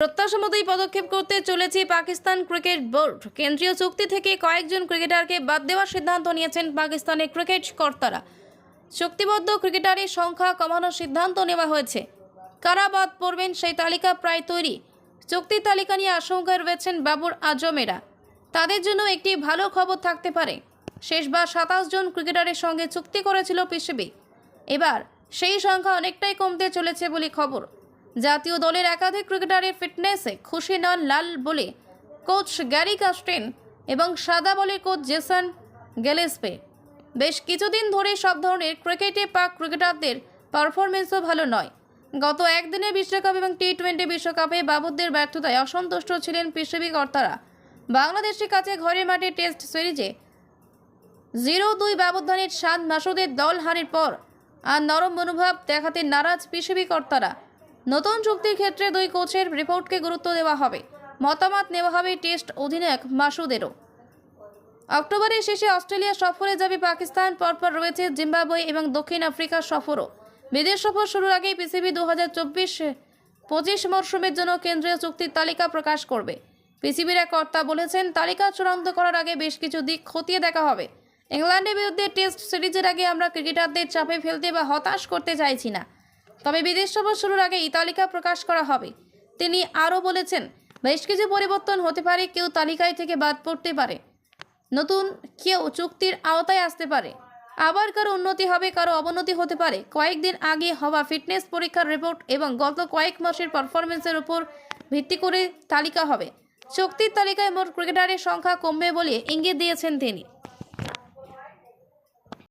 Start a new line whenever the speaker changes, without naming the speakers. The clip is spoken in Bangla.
প্রত্যাশা মতোই পদক্ষেপ করতে চলেছে পাকিস্তান ক্রিকেট বোর্ড। কেন্দ্রীয় চুক্তি থেকে কয়েকজন ক্রিকেটারকে বাদ দেওয়ার সিদ্ধান্ত নিয়েছেন পাকিস্তানের ক্রিকেট কর্তারা। চুক্তিবদ্ধ ক্রিকেটারের সংখ্যা কমানোর সিদ্ধান্ত নেওয়া হয়েছে। কারা বাদ পড়বেন সেই তালিকা প্রায় তৈরি। চুক্তির তালিকা নিয়ে আশঙ্কায় রয়েছেন বাবর আজমেরা। তাদের জন্য একটি ভালো খবর থাকতে পারে। শেষবার 27 জন ক্রিকেটারের সঙ্গে চুক্তি করেছিল পিসিবি। এবার সেই সংখ্যা অনেকটাই কমতে চলেছে বলে খবর। জাতীয় দলের একাধিক ক্রিকেটারের ফিটনেসে খুশি নন লাল বলে কোচ গ্যারি কাস্টেন এবং সাদা বলের কোচ জেসন গিলেস্পি। বেশ কিছুদিন ধরে সব ধরনের ক্রিকেটে পাক ক্রিকেটারদের পারফরমেন্সও ভালো নয়। গত একদিনের বিশ্বকাপ এবং টি-20 বিশ্বকাপে বাবরদের ব্যর্থতায় অসন্তুষ্ট ছিলেন পিসিবি কর্তারা। বাংলাদেশের কাছে ঘরের মাঠে টেস্ট সিরিজে 0-2 ব্যবধানের 7 মাসুদের দল হারের পর আর নরম মনোভাব দেখাতে নারাজ পিসিবি কর্তারা। নতুন চুক্তির ক্ষেত্রে দুই কোচের রিপোর্টকে গুরুত্ব দেওয়া হবে। মতামত নেওয়া হবে টেস্ট অধিনায়ক মাসুদেরও। অক্টোবরের শেষে অস্ট্রেলিয়া সফরে যাবে পাকিস্তান। পরপর রয়েছে জিম্বাবুয়ে এবং দক্ষিণ আফ্রিকার সফরও। বিদেশ সফর শুরুর আগেই পিসিবি 2024-25 মরশুমের জন্য কেন্দ্রীয় চুক্তির তালিকা প্রকাশ করবে। পিসিবির এক কর্তা বলেছেন, তালিকা চূড়ান্ত করার আগে বেশ কিছু দিক খতিয়ে দেখা হবে। ইংল্যান্ডের বিরুদ্ধে টেস্ট সিরিজের আগে আমরা ক্রিকেটারদের চাপে ফেলতে বা হতাশ করতে চাইছি না। তবে বিদেশ সফর শুরুর আগে এই তালিকা প্রকাশ করা হবে। তিনি আরও বলেছেন, বেশ কিছু পরিবর্তন হতে পারে। কেউ তালিকায় থেকে বাদ পড়তে পারে, নতুন কেউ চুক্তির আওতায় আসতে পারে, আবার কারো উন্নতি হবে, কারো অবনতি হতে পারে। কয়েকদিন আগে হওয়া ফিটনেস পরীক্ষার রিপোর্ট এবং গত কয়েক মাসের পারফরমেন্সের উপর ভিত্তি করে তালিকা হবে। চুক্তির তালিকায় মোট ক্রিকেটারের সংখ্যা কমবে বলে ইঙ্গিত দিয়েছেন তিনি।